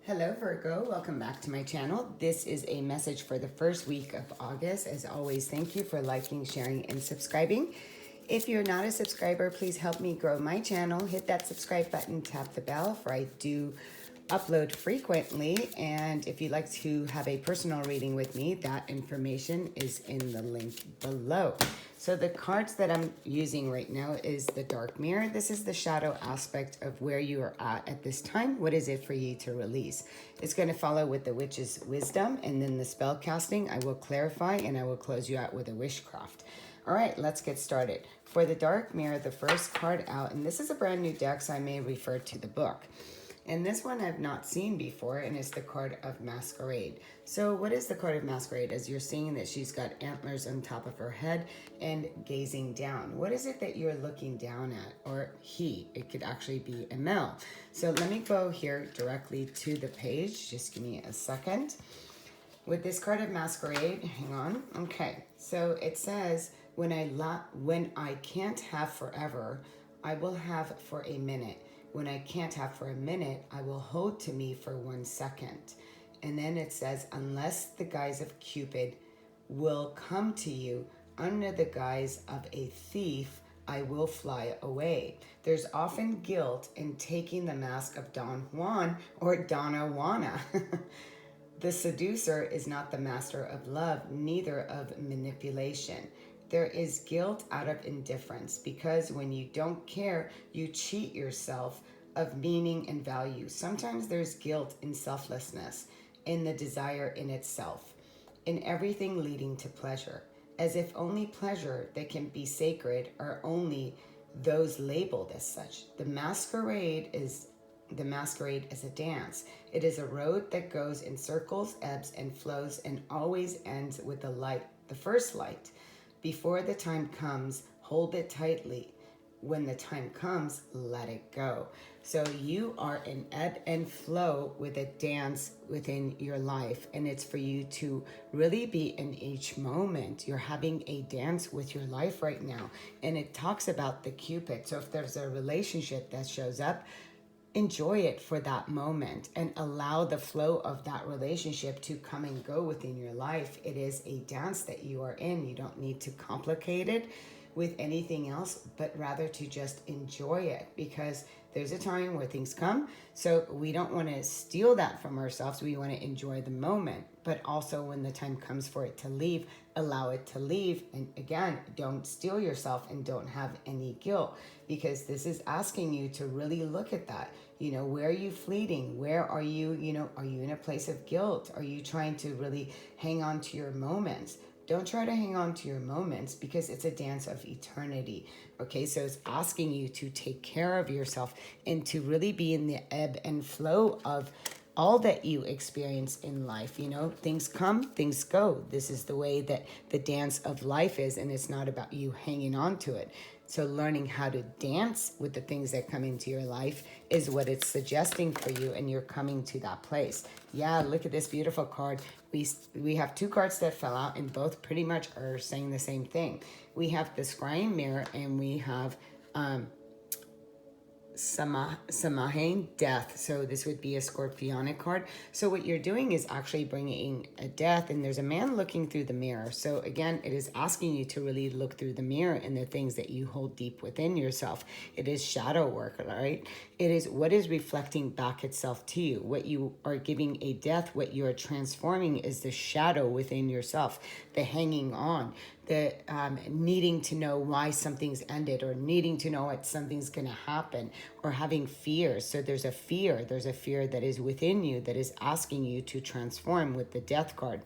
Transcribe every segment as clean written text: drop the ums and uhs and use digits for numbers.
Hello Virgo, welcome back to my channel. This is a message for the first week of August. As always, thank you for liking, sharing, and subscribing. If you're not a subscriber, please help me grow my channel. Hit that subscribe button, tap the bell, for I do upload frequently. And if you'd like to have a personal reading with me, that information is in the link below. So the cards that I'm using right now is the Dark Mirror. This is the shadow aspect of where you are at this time. What is it for you to release? It's going to follow with the Witch's Wisdom, and then the spell casting. I will clarify, and I will close you out with a witchcraft. All right, let's get started. For the Dark Mirror, the first card out, and this is a brand new deck, so I may refer to the book. And this one I've not seen before, and it's the card of Masquerade. So what is the card of Masquerade? As you're seeing that she's got antlers on top of her head and gazing down. What is it that you're looking down at? Or he, it could actually be a male. So let me go here directly to the page. Just give me a second. With this card of Masquerade, hang on. Okay, so it says, when I can't have forever, I will have for a minute. When I can't have for a minute, I will hold to me for 1 second. And then it says, unless the guise of Cupid will come to you under the guise of a thief, I will fly away. There's often guilt in taking the mask of Don Juan or Donna Juana. The seducer is not the master of love, neither of manipulation. There is guilt out of indifference, because when you don't care, you cheat yourself of meaning and value. Sometimes there's guilt in selflessness, in the desire in itself, in everything leading to pleasure, as if only pleasure that can be sacred are only those labeled as such. The masquerade is a dance. It is a road that goes in circles, ebbs and flows, and always ends with the light, the first light. Before the time comes, hold it tightly. When the time comes, let it go. So you are in ebb and flow with a dance within your life. And it's for you to really be in each moment. You're having a dance with your life right now. And it talks about the Cupid. So if there's a relationship that shows up, enjoy it for that moment and allow the flow of that relationship to come and go within your life. It is a dance that you are in. You don't need to complicate it with anything else, but rather to just enjoy it, because there's a time where things come. So we don't want to steal that from ourselves. We want to enjoy the moment, but also when the time comes for it to leave, allow it to leave. And again, don't steal yourself and don't have any guilt, because this is asking you to really look at that. You know, where are you fleeting? Where are you, are you in a place of guilt? Are you trying to really hang on to your moments? Don't try to hang on to your moments, because it's a dance of eternity. Okay, so it's asking you to take care of yourself and to really be in the ebb and flow of all that you experience in life. Things come, things go. This is the way that the dance of life is, and it's not about you hanging on to it. So learning how to dance with the things that come into your life is what it's suggesting for you, and you're coming to that place. Yeah, look at this beautiful card. We have two cards that fell out, and both pretty much are saying the same thing. We have the Scrying Mirror, and we have Samhain, death. So this would be a scorpionic card. So what you're doing is actually bringing a death, and there's a man looking through the mirror. So again, it is asking you to really look through the mirror and the things that you hold deep within yourself. It is shadow work, right? It is what is reflecting back itself to you. What you are giving a death, what you are transforming is the shadow within yourself, the hanging on, the needing to know why something's ended, or needing to know what something's going to happen, or having fears. So there's a fear that is within you that is asking you to transform with the death card.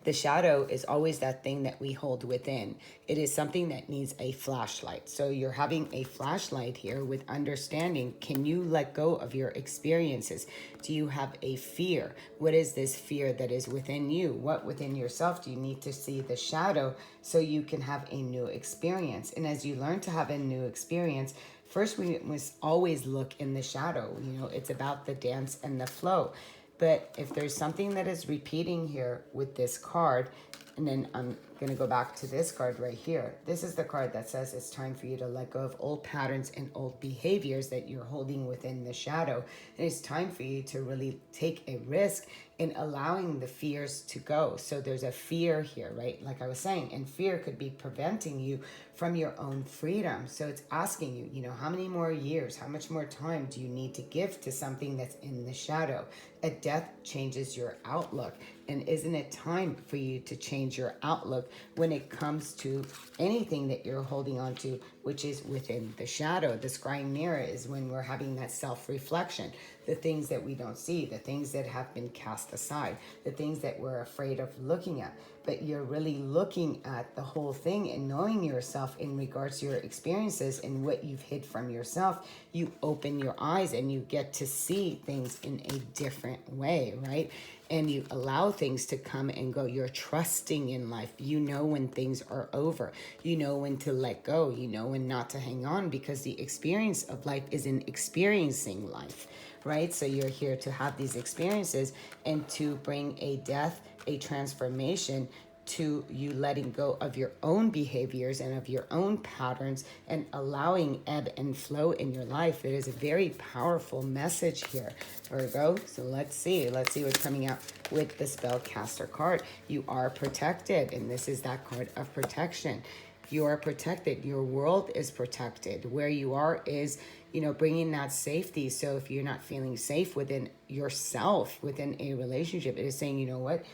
The shadow is always that thing that we hold within. It is something that needs a flashlight. So you're having a flashlight here with understanding. Can you let go of your experiences? Do you have a fear? What is this fear that is within you? What within yourself do you need to see the shadow so you can have a new experience? And as you learn to have a new experience, first we must always look in the shadow. It's about the dance and the flow. But if there's something that is repeating here with this card, And then I'm going to go back to this card right here. This is the card that says it's time for you to let go of old patterns and old behaviors that you're holding within the shadow. And it's time for you to really take a risk in allowing the fears to go. So there's a fear here, right? Like I was saying, and fear could be preventing you from your own freedom. So it's asking you, you know, how many more years, how much more time do you need to give to something that's in the shadow? A death changes your outlook. And isn't it time for you to change your outlook when it comes to anything that you're holding on to, which is within the shadow? The scrying mirror is when we're having that self-reflection, the things that we don't see, the things that have been cast aside, the things that we're afraid of looking at. But you're really looking at the whole thing and knowing yourself in regards to your experiences and what you've hid from yourself. You open your eyes and you get to see things in a different way, right? And you allow things to come and go. You're trusting in life. You know when things are over. You know when to let go. You know when not to hang on, because the experience of life is in experiencing life, right? So you're here to have these experiences and to bring a death, a transformation, to you letting go of your own behaviors and of your own patterns and allowing ebb and flow in your life. It is a very powerful message here, Virgo. So let's see what's coming out with the Spellcaster card. You are protected, and this is that card of protection. You are protected. Your world is protected. Where you are is, you know, bringing that safety. So if you're not feeling safe within yourself, within a relationship, it is saying, you know what?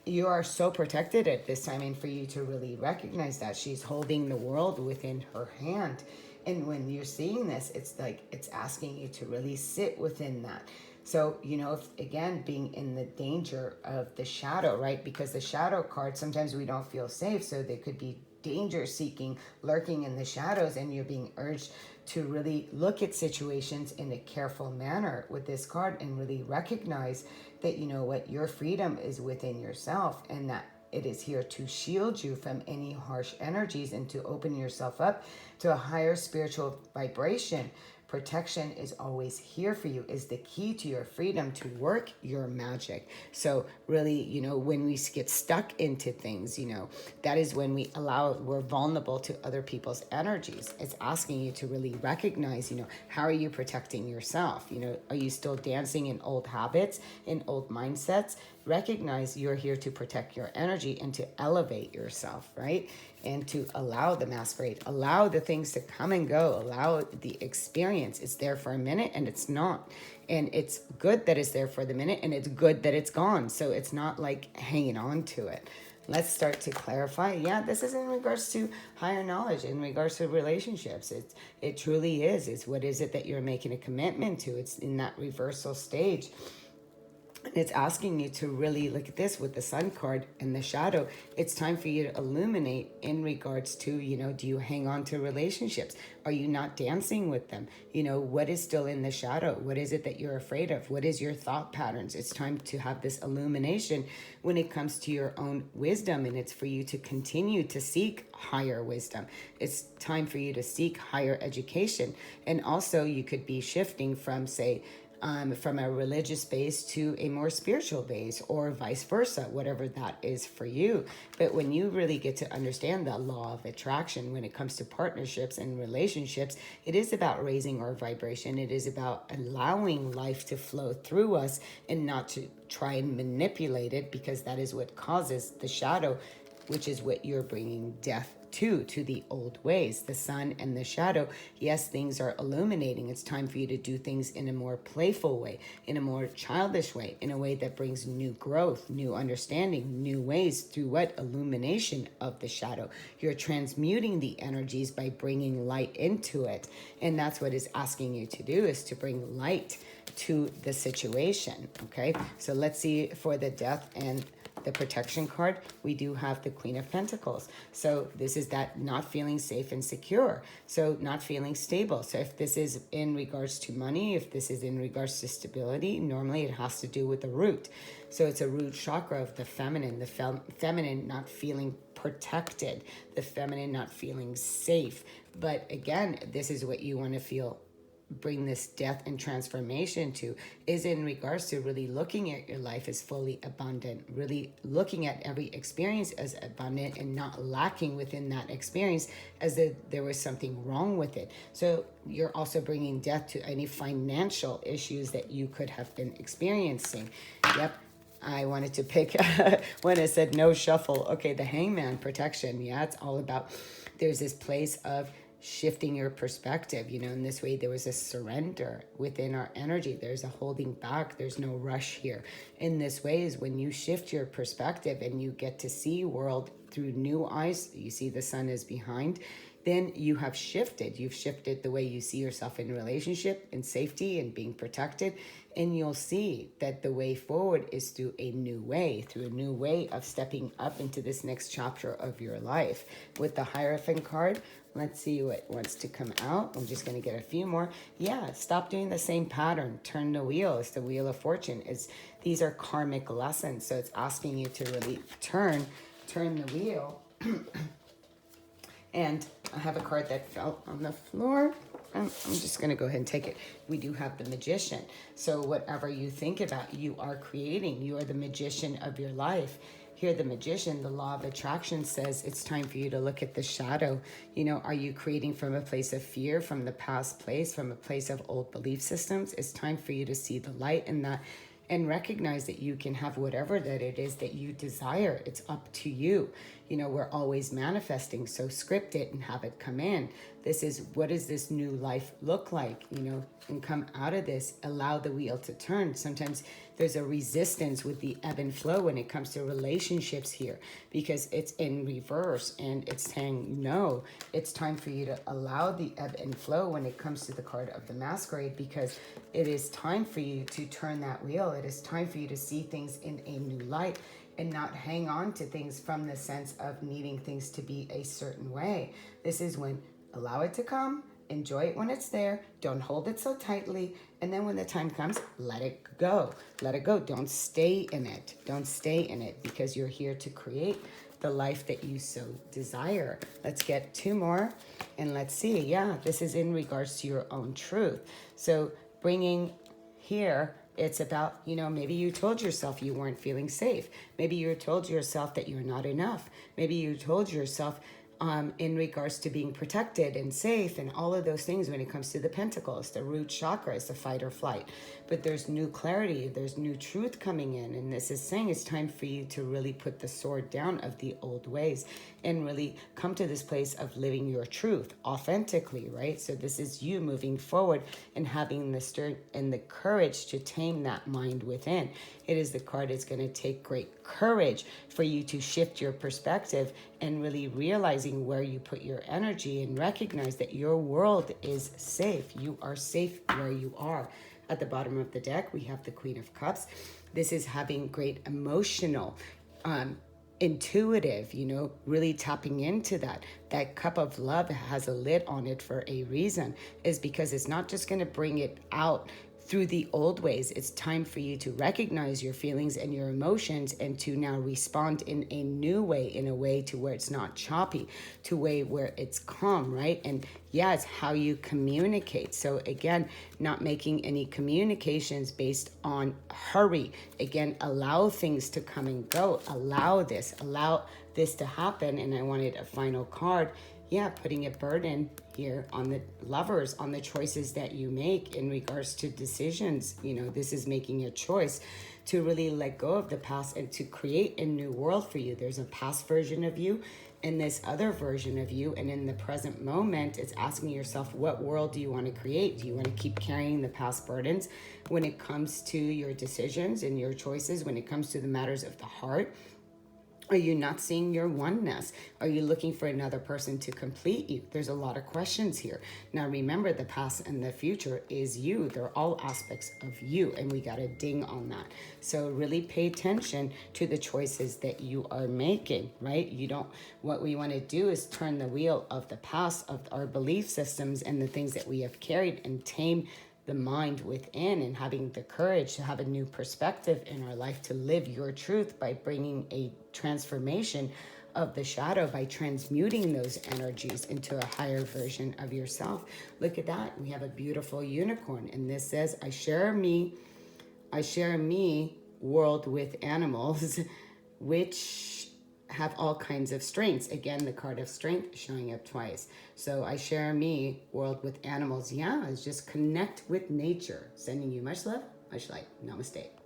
You are so protected at this time, and for you to really recognize that she's holding the world within her hand. And when you're seeing this, it's like it's asking you to really sit within that. So, you know, if, again, being in the danger of the shadow, right? Because the shadow card, sometimes we don't feel safe. So there could be danger seeking lurking in the shadows, and you're being urged to really look at situations in a careful manner with this card and really recognize that, you know what, your freedom is within yourself, and that it is here to shield you from any harsh energies and to open yourself up to a higher spiritual vibration. Protection is always here for you, is the key to your freedom to work your magic. So really, you know, when we get stuck into things, you know, that is when we're vulnerable to other people's energies. It's asking you to really recognize, you know, how are you protecting yourself? You know, are you still dancing in old habits, in old mindsets? Recognize you're here to protect your energy and to elevate yourself, right? And to allow the masquerade, allow the things to come and go, allow the experience. It's there for a minute and it's not. And it's good that it's there for the minute, and it's good that it's gone. So it's not like hanging on to it. Let's start to clarify. Yeah, this is in regards to higher knowledge, in regards to relationships. It truly is. It's what is it that you're making a commitment to? It's in that reversal stage. It's asking you to really look at this with the Sun card and the shadow. It's time for you to illuminate in regards to, you know, do you hang on to relationships? Are you not dancing with them? You know, what is still in the shadow? What is it that you're afraid of? What is your thought patterns? It's time to have this illumination when it comes to your own wisdom, and it's for you to continue to seek higher wisdom. It's time for you to seek higher education. And also you could be shifting from, say, from a religious base to a more spiritual base, or vice versa, whatever that is for you. But when you really get to understand the law of attraction when it comes to partnerships and relationships, it is about raising our vibration. It is about allowing life to flow through us and not to try and manipulate it, because that is what causes the shadow, which is what you're bringing death to the old ways. The sun and the shadow, yes, things are illuminating. It's time for you to do things in a more playful way, in a more childish way, in a way that brings new growth, new understanding, new ways through what? Illumination of the shadow. You're transmuting the energies by bringing light into it. And that's what it's asking you to do, is to bring light to the situation. Okay, so let's see for the death and the protection card. We do have the Queen of Pentacles. So this is that not feeling safe and secure. So not feeling stable. So if this is in regards to money, if this is in regards to stability, normally it has to do with the root. So it's a root chakra of the feminine, the feminine not feeling protected, the feminine not feeling safe. But again, this is what you want to feel bring this death and transformation to is in regards to really looking at your life as fully abundant, really looking at every experience as abundant and not lacking within that experience as if there was something wrong with it. So you're also bringing death to any financial issues that you could have been experiencing. Yep. I wanted to pick when I said no shuffle. Okay, the Hangman, protection. Yeah, it's all about, there's this place of shifting your perspective. In this way, there was a surrender within our energy. There's a holding back. There's no rush here. In this way is when you shift your perspective and you get to see world through new eyes. You see the sun is behind. Then you have shifted. You've shifted the way you see yourself in relationship, in safety, and being protected. And you'll see that the way forward is through a new way of stepping up into this next chapter of your life. With the Hierophant card, let's see what wants to come out. I'm just going to get a few more. Yeah, stop doing the same pattern. Turn the wheel. It's the Wheel of Fortune. These are karmic lessons. So it's asking you to really turn the wheel. And I have a card that fell on the floor. I'm just going to go ahead and take it. We do have the Magician. So whatever you think about, you are creating. You are the magician of your life. Here, the Magician, the law of attraction says it's time for you to look at the shadow. Are you creating from a place of fear, from the past place, from a place of old belief systems? It's time for you to see the light in that and recognize that you can have whatever that it is that you desire. It's up to you. We're always manifesting, so script it and have it come in. This is, what does this new life look like, and come out of this, allow the wheel to turn. Sometimes there's a resistance with the ebb and flow when it comes to relationships here, because it's in reverse and it's saying, no, it's time for you to allow the ebb and flow when it comes to the card of the Masquerade, because it is time for you to turn that wheel. It is time for you to see things in a new light and not hang on to things from the sense of needing things to be a certain way. This is when allow it to come, enjoy it when it's there, don't hold it so tightly, and then when the time comes, let it go. Let it go. Don't stay in it. Don't stay in it, because you're here to create the life that you so desire. Let's get two more and let's see. Yeah, this is in regards to your own truth. So bringing here, it's about, maybe you told yourself you weren't feeling safe. Maybe you told yourself that you're not enough. Maybe you told yourself in regards to being protected and safe and all of those things when it comes to the pentacles, the root chakra, is the fight or flight. But there's new clarity, there's new truth coming in. And this is saying it's time for you to really put the sword down of the old ways and really come to this place of living your truth authentically, right? So this is you moving forward and having the strength and the courage to tame that mind within. It is the card. It's going to take great courage for you to shift your perspective and really realizing where you put your energy and recognize that your world is safe. You are safe where you are. At the bottom of the deck, we have the Queen of Cups. This is having great emotional, intuitive, really tapping into that. That cup of love has a lid on it for a reason, is because it's not just going to bring it out through the old ways. It's time for you to recognize your feelings and your emotions and to now respond in a new way, in a way to where it's not choppy, to a way where it's calm, right? And yeah, it's how you communicate. So again, not making any communications based on hurry. Again, allow things to come and go. Allow this to happen. And I wanted a final card. Yeah, putting a burden here on the lovers, on the choices that you make in regards to decisions. This is making a choice to really let go of the past and to create a new world for you. There's a past version of you and this other version of you. And in the present moment, it's asking yourself, what world do you want to create? Do you want to keep carrying the past burdens when it comes to your decisions and your choices, when it comes to the matters of the heart? Are you not seeing your oneness? Are you looking for another person to complete you? There's a lot of questions here. Now remember, the past and the future is you. They're all aspects of you, and we got a ding on that. So really pay attention to the choices that you are making, right? What we want to do is turn the wheel of the past, of our belief systems and the things that we have carried, and tame the mind within, and having the courage to have a new perspective in our life to live your truth by bringing a transformation of the shadow by transmuting those energies into a higher version of yourself. Look at that. We have a beautiful unicorn. And this says, I share me world with animals, which have all kinds of strengths. Again, the card of strength showing up twice. So I share me world with animals. Yeah, it's just connect with nature. Sending you much love, much light. Namaste.